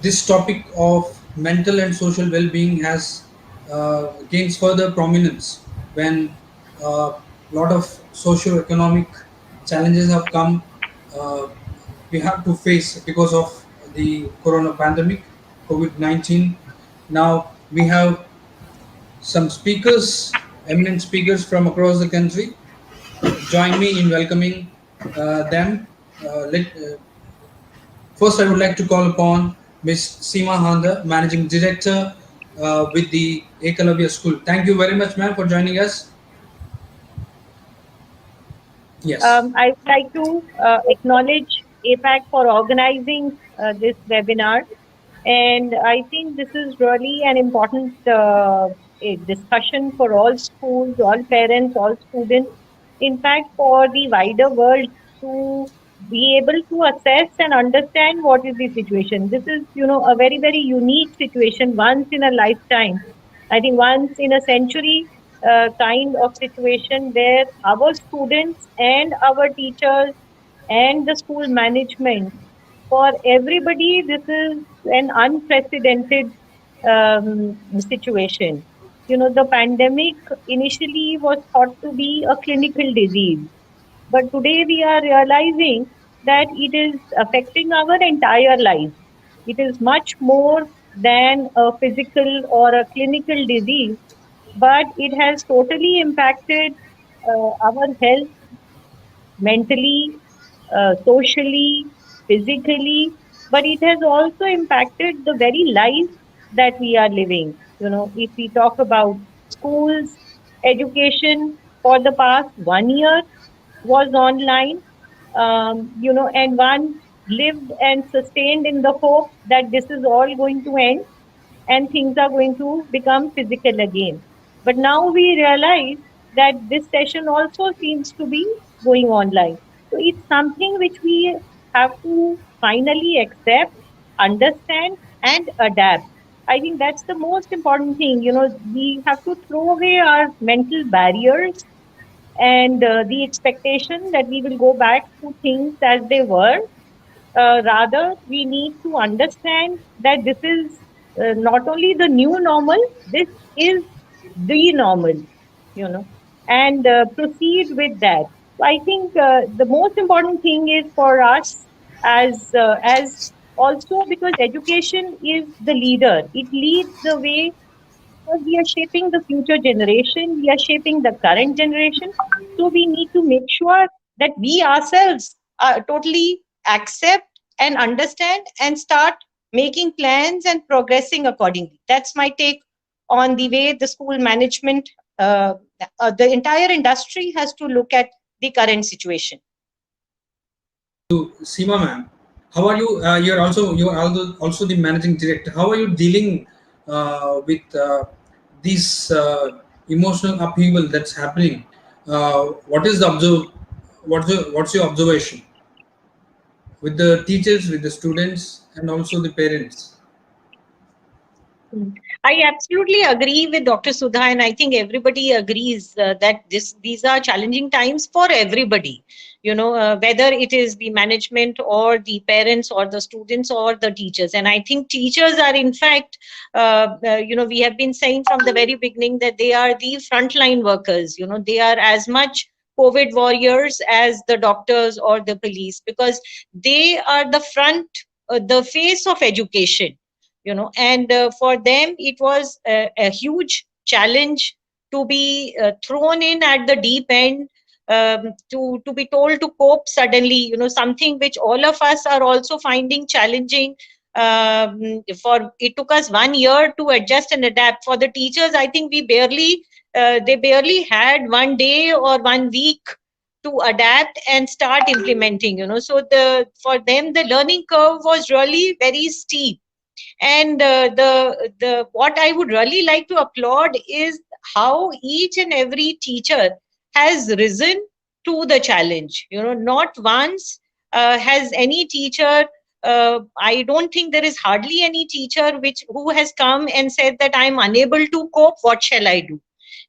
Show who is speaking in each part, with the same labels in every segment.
Speaker 1: this topic of mental and social well-being has gains further prominence when a lot of socio-economic challenges have come. Uh, we have to face because of the corona pandemic, COVID-19. Now we have some speakers, eminent speakers from across the country. Join me in welcoming them. First, I would like to call upon Ms. Seema Handa, Managing Director with the Ekalavya School. Thank you very much, ma'am, for joining us. Yes.
Speaker 2: I would like to acknowledge APAC for organizing this webinar. And I think this is really an important a discussion for all schools, all parents, all students. In fact, for the wider world to be able to assess and understand what is the situation. This is, a very, very unique situation, once in a lifetime. I think once in a century kind of situation where our students and our teachers and the school management, for everybody, this is an unprecedented situation. The pandemic initially was thought to be a clinical disease, but today we are realizing that it is affecting our entire life. It is much more than a physical or a clinical disease, but it has totally impacted our health mentally, socially, physically, but it has also impacted the very life that we are living. If we talk about schools, education for the past 1 year was online, and one lived and sustained in the hope that this is all going to end and things are going to become physical again. But now we realize that this session also seems to be going online. So it's something which we have to finally accept, understand, and adapt. I think that's the most important thing. We have to throw away our mental barriers and the expectation that we will go back to things as they were. Rather, we need to understand that this is not only the new normal, this is the normal, you know, and proceed with that. So I think the most important thing is for us as also because education is the leader. It leads the way because we are shaping the future generation, we are shaping the current generation. So we need to make sure that we ourselves totally accept and understand and start making plans and progressing accordingly. That's my take on the way the school management, the entire industry has to look at the current situation.
Speaker 1: To Seema, ma'am, how are you? You are also the managing director. How are you dealing with these emotional upheaval that's happening? What is the what's your observation with the teachers, with the students, and also the parents?
Speaker 2: Mm. I absolutely agree with Dr. Sudha, and I think everybody agrees that these are challenging times for everybody. Whether it is the management or the parents or the students or the teachers, and I think teachers are, in fact, we have been saying from the very beginning that they are the frontline workers. They are as much COVID warriors as the doctors or the police because they are the face of education. And for them it was a huge challenge to be thrown in at the deep end, to be told to cope suddenly, something which all of us are also finding challenging. For it took us 1 year to adjust and adapt. For the teachers, I think they barely had 1 day or 1 week to adapt and start implementing. So for them the learning curve was really very steep. And the what I would really like to applaud is how each and every teacher has risen to the challenge. Not once has any teacher, I don't think there is hardly any teacher who has come and said that I'm unable to cope, what shall I do.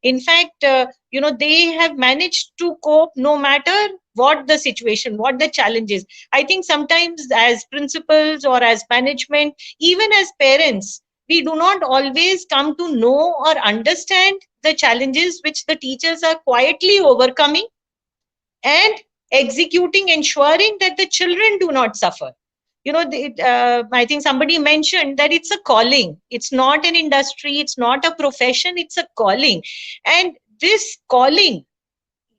Speaker 2: In fact, they have managed to cope no matter what the situation, what the challenge is. I think sometimes as principals or as management, even as parents, we do not always come to know or understand the challenges which the teachers are quietly overcoming and executing, ensuring that the children do not suffer. I think somebody mentioned that it's a calling. It's not an industry. It's not a profession. It's a calling. And this calling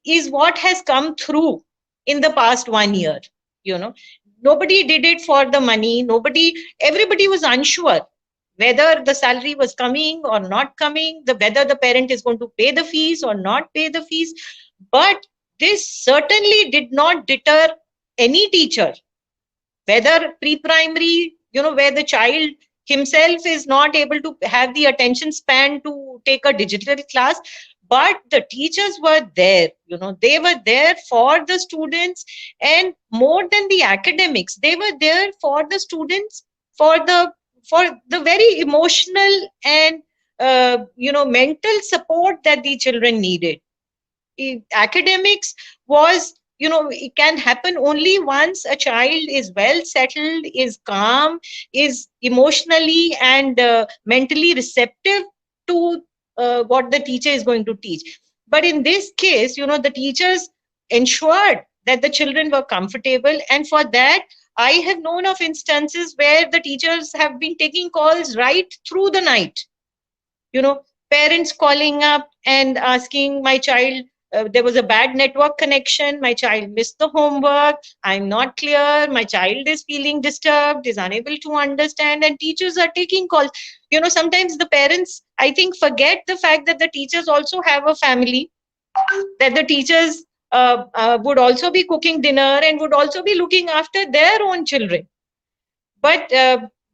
Speaker 2: is what has come through in the past 1 year. Nobody did it for the money. Everybody was unsure whether the salary was coming or not coming, whether the parent is going to pay the fees or not pay the fees. But this certainly did not deter any teacher, whether pre-primary, where the child himself is not able to have the attention span to take a digital class, but the teachers were there. They were there for the students, and more than the academics, they were there for the students, for the very emotional and mental support that the children needed. Academics was, it can happen only once a child is well settled, is calm, is emotionally and mentally receptive to what the teacher is going to teach. But in this case, the teachers ensured that the children were comfortable, and for that I have known of instances where the teachers have been taking calls right through the night. Parents calling up and asking, my child, there was a bad network connection, my child missed the homework, I'm not clear, my child is feeling disturbed, is unable to understand, and teachers are taking calls. Sometimes the parents, I think, forget the fact that the teachers also have a family, that the teachers would also be cooking dinner and would also be looking after their own children. But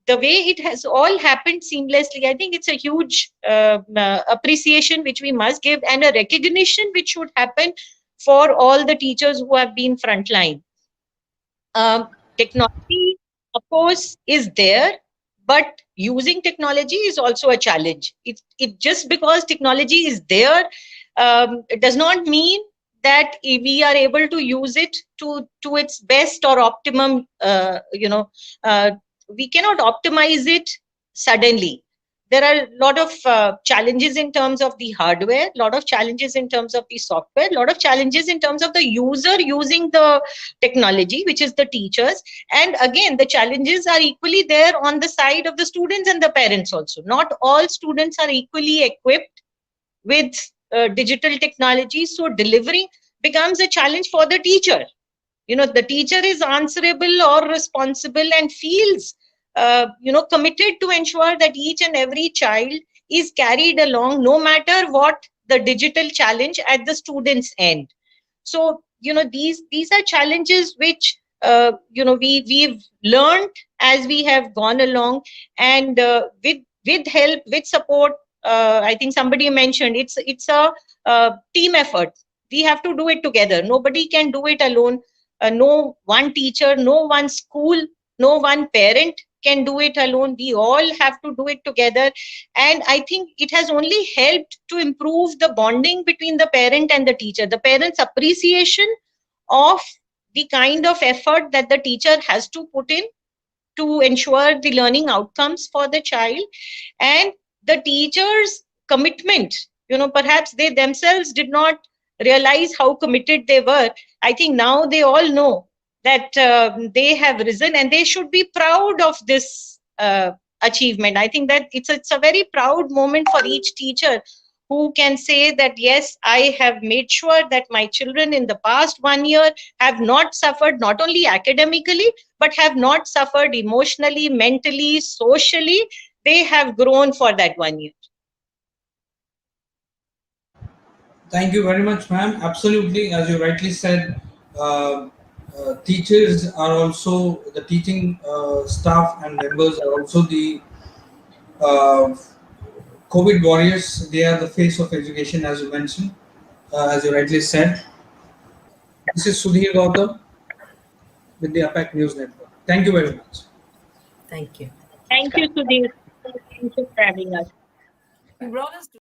Speaker 2: the way it has all happened seamlessly, I think it's a huge appreciation which we must give, and a recognition which should happen for all the teachers who have been frontline. Technology, of course, is there, but using technology is also a challenge. It just because technology is there, it does not mean that we are able to use it to its best or optimum. We cannot optimize it suddenly. There are a lot of challenges in terms of the hardware, a lot of challenges in terms of the software, a lot of challenges in terms of the user using the technology, which is the teachers. And again, the challenges are equally there on the side of the students and the parents also. Not all students are equally equipped with digital technology, so delivering becomes a challenge for the teacher. The teacher is answerable or responsible and feels committed to ensure that each and every child is carried along, no matter what the digital challenge at the student's end. So these are challenges which we've learned as we have gone along, and with help, with support. I think somebody mentioned it's a team effort. We have to do it together. Nobody can do it alone. No one teacher, no one school, no one parent can do it alone. We all have to do it together. And I think it has only helped to improve the bonding between the parent and the teacher, the parent's appreciation of the kind of effort that the teacher has to put in to ensure the learning outcomes for the child, and the teachers' commitment. Perhaps they themselves did not realize how committed they were. I think now they all know that they have risen, and they should be proud of this achievement. I think that it's a very proud moment for each teacher who can say that, yes, I have made sure that my children in the past 1 year have not suffered, not only academically, but have not suffered emotionally, mentally, socially. They have grown for that 1 year.
Speaker 1: Thank you very much, ma'am. Absolutely, as you rightly said, uh, teachers are also the teaching staff and members are also the uh, COVID warriors. They are the face of education, as you mentioned, as you rightly said. This is Sudhir Gautam with the APAC News Network. Thank you very much.
Speaker 3: Thank you.
Speaker 2: Thank you, Sudhir. Thank you for having us.
Speaker 3: You brought us to